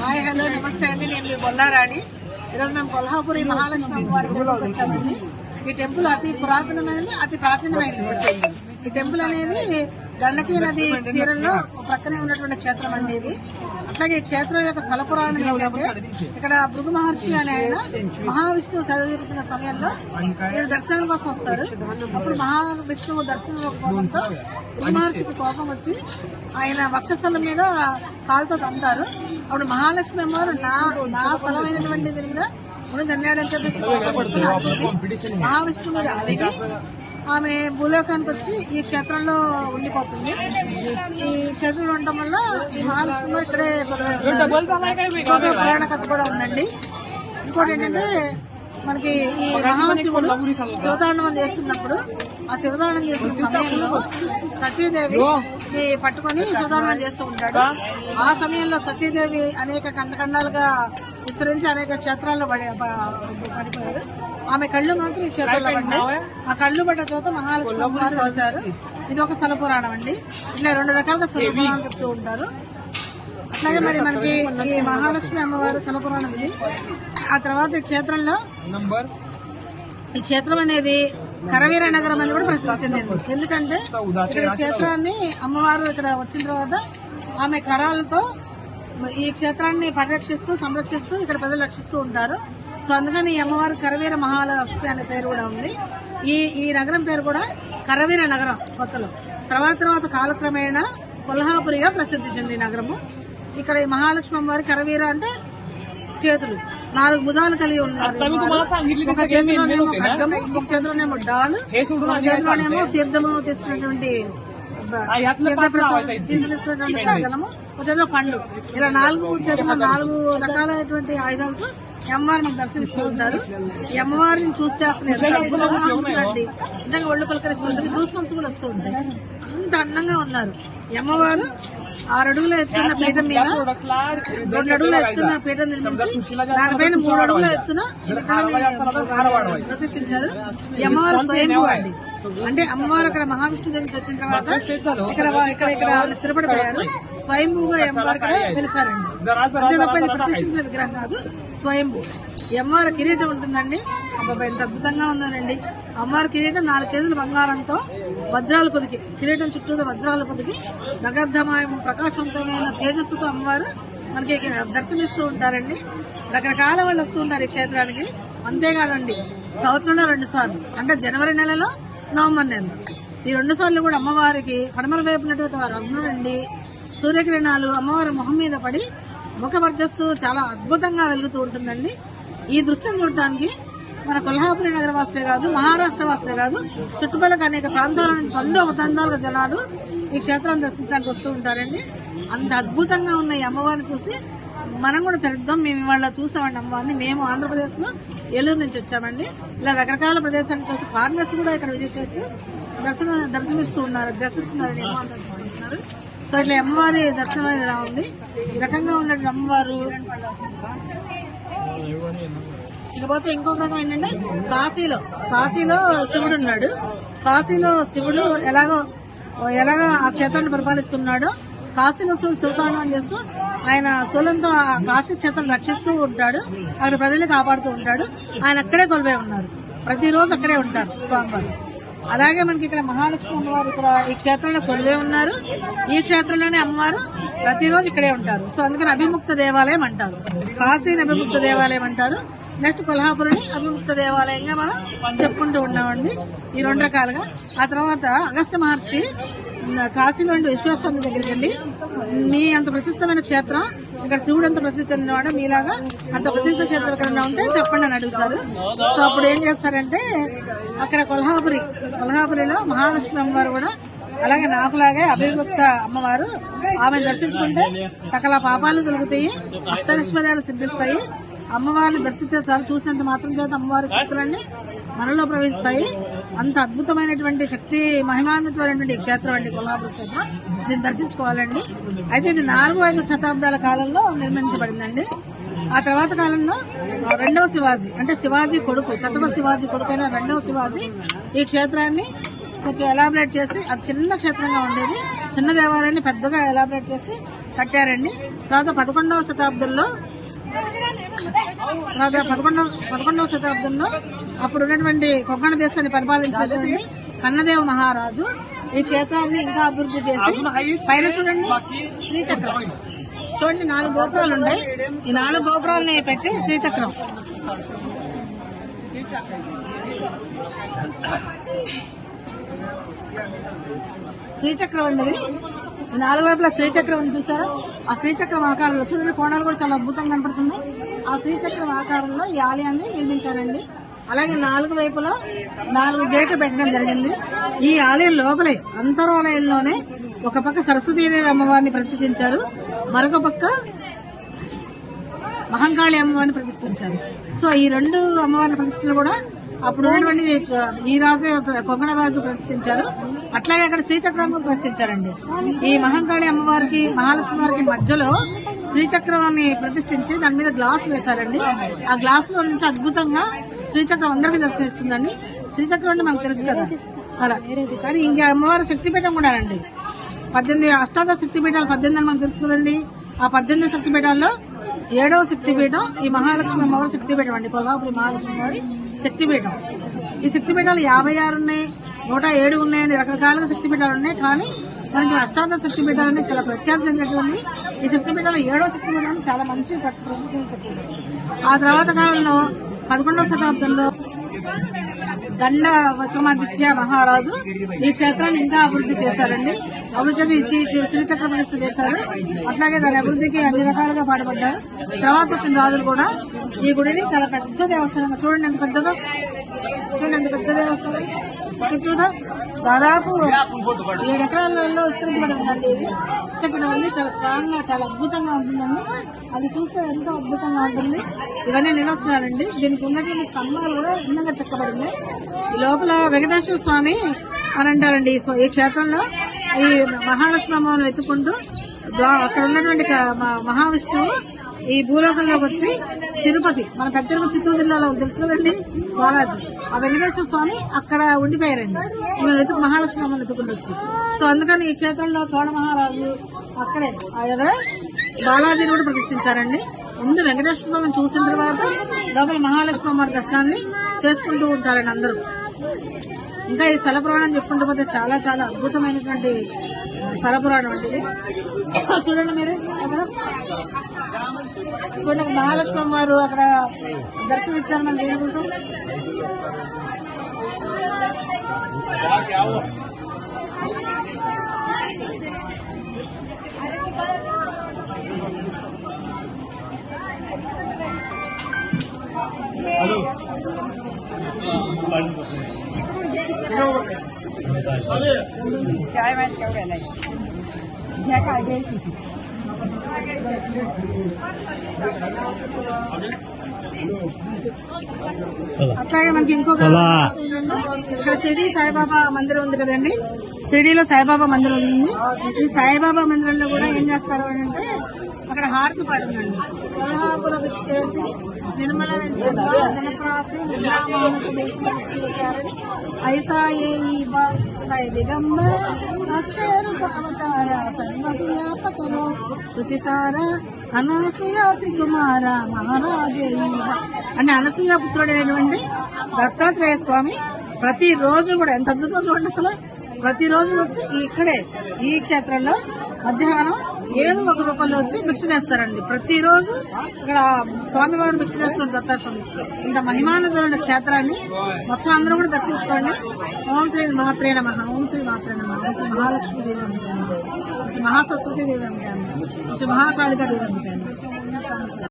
Hi hello నమస్తే అండి. నేను మీ బొల్లారాణి. ఈరోజు మేము కొల్హాపురి మహాలక్ష్మి అమ్మవారి టెంపుల్కి వచ్చామండి. ఈ టెంపుల్ అతి పురాతనమైనది, అతి ప్రాచీనమైనది. ఈ టెంపుల్ అనేది గండకీ నది తీరంలో ప్రక్కనే ఉన్నటువంటి క్షేత్రం అండి ఇది. అట్లాగే ఈ క్షేత్రం యొక్క స్థల పురాణం ఏంటంటే, ఇక్కడ భృగు మహర్షి అనే ఆయన మహావిష్ణువు చదివితున్న సమయంలో వీళ్ళు దర్శనం కోసం వస్తారు. అప్పుడు మహావిష్ణువు దర్శనం కోపంతో భృగు మహర్షికి కోపం వచ్చి ఆయన వక్షస్థలం మీద కాలుతో తంటారు. అప్పుడు మహాలక్ష్మి అమ్మవారు నా స్థలమైనటువంటి దీని మీద ధన్యాడని చెప్పేసి మహావిష్ణువు మీద అడిగి ఆమె భూలోకానికి వచ్చి ఈ క్షేత్రంలో ఉండిపోతుంది. ఈ క్షేత్రంలో ఉండటం వల్ల ఈ మహాలక్ష్మి ఇక్కడే పురాణ కథ కూడా ఉందండి. ఇంకోటి ఏంటంటే, మనకి ఈ మహాశివుడు శివతాండవం చేస్తున్నప్పుడు ఆ శివతాండవం చేస్తున్న సమయంలో సచీదేవి పట్టుకొని శివతాండవం చేస్తూ ఉంటాడు. ఆ సమయంలో సచీదేవి అనేక ఖండఖండాలుగా విస్తరించి అనేక క్షేత్రాల్లో పడిపోయారు. ఆమె కళ్ళు మాత్రం ఈ క్షేత్రంలో పడ్డాయి. ఆ కళ్ళు పడ్డ చోట మహాలక్ష్మి అమ్మవారు కలిశారు. ఇది ఒక స్థల పురాణం అండి. ఇట్లా 2 రకాలుగా స్థల పురాణాలు చెప్తూ ఉంటారు. అట్లాగే మరి మనకి ఈ మహాలక్ష్మి అమ్మవారు స్థల పురాణం ఇది. ఆ తర్వాత ఈ క్షేత్రంలో ఈ క్షేత్రం అనేది కరవీర నగరం అని కూడా ప్రసిద్ధి చెందింది. ఎందుకంటే ఇక్కడ క్షేత్రాన్ని అమ్మవారు ఇక్కడ వచ్చిన తర్వాత ఆమె కరాలతో ఈ క్షేత్రాన్ని పరిరక్షిస్తూ సంరక్షిస్తూ ఇక్కడ ప్రజలు రక్షిస్తూ ఉంటారు. సో అందుకని ఈ అమ్మవారు కరవీర మహాలక్ష్మి అనే పేరు కూడా ఉంది. ఈ నగరం పేరు కూడా కరవీర నగరం కొత్తలో. తర్వాత కాలక్రమేణా కొల్హాపురిగా ప్రసిద్ధి చెంది నగరము. ఇక్కడ ఈ మహాలక్ష్మి అమ్మవారి కరవీర అంటే చేతులు 4 భుజాలు కలిగి ఉన్నారు. ఒక చేతిలోనేమో ఖడ్గము, ఒక చేతిలోనేమో డాలు, ఒక చేతిలోనేమో తీర్థము తీసుకున్నటువంటి గలము, ఒక చేతిలో పండు. ఇలా 4 చేతుల్లో 4 రకాలైనటువంటి ఆయుధాలతో ఈ అమ్మవారు మనకు దర్శనిస్తూ ఉంటారు. ఈ అమ్మవారిని చూస్తే అసలు ఎంత అద్భుతంగా ఉంటుందండి. నిజంగా ఒళ్ళు పలకరిస్తుంటుంది, గూస్ బంప్స్ కూడా వస్తూ ఉంటాయి. అంత అందంగా ఉన్నారు. ఈ అమ్మవారు 6 అడుగుల ఎత్తున్న పీఠం మీద 2 అడుగుల ఎత్తున్న పీఠం నిర్మించి దానిపైన 3 అడుగుల ఎత్తున ప్రతిష్ఠించారు. ఈ అమ్మవారు స్వయంభూ అండి. అంటే అమ్మవారు అక్కడ మహావిష్ణుదేవి నుంచి వచ్చిన తర్వాత ఇక్కడ స్థిరపడిపోయారు. స్వయంభూగా అమ్మవారు ఇక్కడ పిలిచారండి. అంతే తప్ప ఇది ప్రతిష్ఠించిన విగ్రహం కాదు, స్వయంభూ. ఈ అమ్మవారి కిరీటం ఉంటుందండి. అబ్బాబా ఎంత అద్భుతంగా ఉందోనండి. అమ్మవారి కిరీటం 4 కేజీల బంగారంతో వజ్రాలు పొదికి, కిరీటం చుట్టూ వజ్రాలు పొదికి దగద్ధమాయం ప్రకాశవంతమైన తేజస్సుతో అమ్మవారు మనకి దర్శనమిస్తూ ఉంటారండి. రకరకాల వాళ్ళు వస్తూ ఉంటారు ఈ క్షేత్రానికి. అంతేకాదండి, సంవత్సరంలో 2 సార్లు, అంటే జనవరి నెలలో, నవంబర్ నెలలో, ఈ 2 సార్లు కూడా అమ్మవారికి పడమర వైపునటువంటి వారు అగ్నుడండి సూర్యకిరణాలు అమ్మవారి మొహం మీద పడి ముఖ వర్చస్సు చాలా అద్భుతంగా వెలుగుతూ ఉంటుందండి. ఈ దృశ్యం చూడటానికి మన కొల్హాపురి నగర వాసులే కాదు, మహారాష్ట్ర వాసులే కాదు, చుట్టుపక్కల అనేక ప్రాంతాల నుంచి తండోపతండాలుగా జనాలు ఈ క్షేత్రాన్ని దర్శించడానికి వస్తూ ఉంటారండి. అంత అద్భుతంగా ఉన్న ఈ అమ్మవారిని చూసి మనం కూడా తెలుద్దాం. మేము ఇవాళ చూసామండి అమ్మవారిని. మేము ఆంధ్రప్రదేశ్ లో ఏలూరు నుంచి వచ్చామండి. ఇలా రకరకాల ప్రదేశాన్ని చూసి ఫారినర్స్ కూడా ఇక్కడ విజిట్ చేస్తూ దర్శిస్తున్నారని అమ్మవారిని దర్శిస్తున్నారు. సో ఇట్లా అమ్మవారి దర్శనం అనేది ఇలా ఉంది. ఈ రకంగా ఉన్నటువంటి అమ్మవారు. ఇకపోతే ఇంకొక రకం ఏంటంటే, కాశీలో శివుడు ఉన్నాడు. కాశీలో శివుడు ఎలాగో ఆ క్షేత్రాన్ని పరిపాలిస్తున్నాడో, కాశీలో శివతాండవం చేస్తూ ఆయన శూలంతో ఆ కాశీ క్షేత్రం రక్షిస్తూ ఉంటాడు. అక్కడ ప్రజల్ని కాపాడుతూ ఉంటాడు. ఆయన అక్కడే కొలువై ఉన్నారు. ప్రతిరోజు అక్కడే ఉంటారు స్వామివారు. అలాగే మనకి ఇక్కడ మహాలక్ష్మి అమ్మవారు ఇక్కడ ఈ క్షేత్రంలో కొలువై ఉన్నారు. ఈ క్షేత్రంలోనే అమ్మవారు ప్రతిరోజు ఇక్కడే ఉంటారు. సో అందుకని అభిముక్త దేవాలయం అంటారు. కాశీని అభిముక్త దేవాలయం అంటారు. నెక్స్ట్ కొల్హాపురిని అభిముక్త దేవాలయంగా మనం చెప్పుకుంటూ ఉన్నామండి. ఈ 2 రకాలుగా. ఆ తర్వాత అగస్త్య మహర్షి కాశీలో విశ్వేశ్వరుని దగ్గరికి వెళ్ళి, మీ అంత ప్రసిద్ధమైన క్షేత్రం, ఇక్కడ శివుడు అంత ప్రసిద్ధి చెందినవాడు, మీలాగా అంత ప్రసిద్ధ క్షేత్రం ఎక్కడన్నా ఉంటే చెప్పండి అని అడుగుతారు. సో అప్పుడు ఏం చేస్తారంటే, అక్కడ కొల్హాపురిలో మహాలక్ష్మి అమ్మవారు కూడా అలాగే నాకులాగే అభిముక్త అమ్మవారు, ఆమెను దర్శించుకుంటే సకల పాపాలు తొలగుతాయి, అష్టైశ్వర్యాలు సిద్ధిస్తాయి. అమ్మవారిని దర్శిస్తే చాలు, చూసినంత మాత్రం చేత అమ్మవారి శక్తులన్నీ మనలో ప్రవహిస్తాయి. అంత అద్భుతమైనటువంటి శక్తి మహిమాన్వితమైనటువంటి క్షేత్రం అండి కొల్హాపురి క్షేత్రం. దీన్ని దర్శించుకోవాలండి. అయితే ఇది 4-5 శతాబ్దాల కాలంలో నిర్మించబడిందండి. ఆ తర్వాత కాలంలో 2వ శివాజీ, అంటే శివాజీ కొడుకు, ఛత్రపతి శివాజీ కొడుకైన 2వ శివాజీ ఈ క్షేత్రాన్ని కొంచెం ఎలాబరేట్ చేసి, అది చిన్న క్షేత్రంగా ఉండేది, చిన్న దేవాలయాన్ని పెద్దగా ఎలాబరేట్ చేసి కట్టారండి. తర్వాత 11వ శతాబ్దంలో అప్పుడు ఉన్నటువంటి కొంకణ దేశాన్ని పరిపాలించినటువంటి కన్నదేవ మహారాజు ఈ క్షేత్రాన్ని ఇంకా అభివృద్ధి చేసి పైన చూడండి శ్రీచక్రం చూడండి 4 గోపురాలు ఉన్నాయి. ఈ 4 గోపురాలని పెట్టి శ్రీచక్రం అండి. 4 వైపులా శ్రీచక్రం ఉంది చూసారా? ఆ శ్రీచక్రం ఆకారంలో చూడండి కోణాలు కూడా చాలా అద్భుతంగా కనపడుతుంది. ఆ శ్రీచక్రం ఆకారంలో ఈ ఆలయాన్ని నిర్మించారండి. అలాగే 4 వైపులా 4 గేట్లు పెట్టడం జరిగింది. ఈ ఆలయం లోపలే అంతరాలయంలోనే ఒక పక్క సరస్వతీదేవి అమ్మవారిని ప్రతిష్ఠించారు, మరొక పక్క మహంకాళి అమ్మవారిని ప్రతిష్ఠించారు. సో ఈ 2 అమ్మవారిని ప్రతిష్టలు కూడా అప్పుడు ఉన్నటువంటి ఈ రాజు కొంకణ రాజు ప్రతిష్ఠించారు. అట్లాగే అక్కడ శ్రీచక్రాన్ని ప్రతిష్ఠించారండి. ఈ మహంకాళి అమ్మవారికి మహాలక్ష్మి వారికి మధ్యలో శ్రీచక్రాన్ని ప్రతిష్ఠించి దాని మీద గ్లాస్ వేశారండి. ఆ గ్లాస్ లో నుంచి అద్భుతంగా శ్రీచక్రం అందరికీ దర్శనమిస్తుందండి. శ్రీచక్రం అంటే మనకు తెలుసు కదా అలా. కానీ ఇంకా అమ్మవారి శక్తిపీఠం కూడా అండి. 18 అష్టాదశ శక్తిపీఠాలు 18 అని మనకు తెలుసు కదండి. ఆ 18 శక్తిపీఠాల్లో 7వ శక్తిపీఠం ఈ మహాలక్ష్మి అమ్మవారి శక్తిపీఠం అండి. కొల్లాపురి మహాలక్ష్మి వారి శక్తిపీఠం. ఈ శక్తిపీఠాలు 56 ఉన్నాయి, 107 ఉన్నాయని రకరకాలుగా శక్తిపీఠాలు ఉన్నాయి. కానీ మనకి అష్టాదశ శక్తిపీఠాలని చాలా ప్రఖ్యాతి చెందినటువంటి ఈ శక్తిపీఠాలు 7వ శక్తిపీఠం చాలా మంచి ప్రసిద్ధి శక్తిపీఠం. ఆ తర్వాత కాలంలో 11వ శతాబ్దంలో గండ విక్రమాదిత్య మహారాజు ఈ క్షేత్రాన్ని ఇంకా అభివృద్ధి చేశారండి. అభివృద్ధి శ్రీచక్ర ప్రతిష్ఠ చేశారు. అట్లాగే దాని అభివృద్ధికి అన్ని రకాలుగా పాటుపడ్డారు. తర్వాత వచ్చిన రాజులు కూడా ఈ గుడిని చాలా పెద్ద దేవస్థానం చూడండి ఎంత పెద్దదో, చూడండి ఎంత పెద్ద దేవస్థానం. చుట్టూదా దాదాపు 7 ఎకరాలలో విస్తరించబడి ఉందండి. ఇది చెప్పడం చాలా స్ట్రాంగ్ గా చాలా అద్భుతంగా ఉంటుందండి. అది చూస్తే ఎంతో అద్భుతంగా ఉంటుంది. ఇవన్నీ నివాసాలండి. దీనికి ఉన్నటువంటి స్తంభాలు కూడా అందంగా చెక్కబడింది. ఈ లోపల వెంకటేశ్వర స్వామి అని అంటారండి. ఈ క్షేత్రంలో ఈ మహాలక్ష్మి అమ్మవారిని ఎత్తుకుంటూ అక్కడ ఉన్నటువంటి మహావిష్ణువు ఈ భూలోకంలోకి వచ్చి తిరుపతి మన పెద్ద తిరుపతి చిత్తూరు జిల్లాలో తెలుసు కదండి బాలాజీ, ఆ వెంకటేశ్వర స్వామి అక్కడ ఉండిపోయారండి. మహాలక్ష్మి అమ్మని ఎత్తుకుంటూ వచ్చి. సో అందుకని ఈ క్షేత్రంలో చోళ మహారాజు అక్కడే ఎదుర బాలాజీని కూడా ప్రతిష్ఠించారండి. ముందు వెంకటేశ్వర స్వామిని చూసిన తర్వాత లోపల మహాలక్ష్మి అమ్మవారి దర్శనాన్ని చేసుకుంటూ ఉంటారండి అందరూ. ఇంకా ఈ స్థల పురాణం చెప్పుకుంటూ పోతే చాలా చాలా అద్భుతమైనటువంటి స్థల పురాణం అండి. చూడండి మీరు అక్కడ చూడండి మహాలక్ష్మి వారు అక్కడ దర్శనం ఇచ్చారు మనం దేవుడు. అట్లాగే మనకి ఇంకొక ఇక్కడ షిరిడి సాయిబాబా మందిరం ఉంది కదండి. షిరిడిలో సాయిబాబా మందిరం ఉంది. ఈ సాయిబాబా మందిరంలో కూడా ఏం చేస్తారు అని అంటే అక్కడ హారతి పాడుందండి. కొల్హాపుర విక్షేసి నిర్మల జనప్రాసి నిర్మామానుషారని ఐసా ఏ సాయి దిగంబర అక్షరు అవతార సర్వవ్యాపకరో శృతిసార అనసూయ త్రికుమార మహారాజే అంటే అనసూయ పుత్రుడైనటువంటి దత్తాత్రేయ స్వామి ప్రతిరోజు కూడా ఎంత అద్భుతంగా చూడండి అసలు. ప్రతిరోజు వచ్చి ఇక్కడే ఈ క్షేత్రంలో మధ్యాహ్నం ఏదో ఒక రూపంలో వచ్చి భిక్ష చేస్తారండి. ప్రతిరోజు ఇక్కడ స్వామివారు భిక్ష చేస్తున్నారు దత్తాస్వామి. ఇంత మహిమానందమైన క్షేత్రాన్ని మొత్తం అందరూ కూడా దర్శించుకోండి. ఓం శ్రీ మాత్రే నమః, ఓం శ్రీ మాత్రే నమః, ఓం శ్రీ మహాలక్ష్మి దేవి అమ్మ, శ్రీ మహాసరస్వతి దేవి అమ్మ, శ్రీ మహాకాళికా దేవి అమ్మ.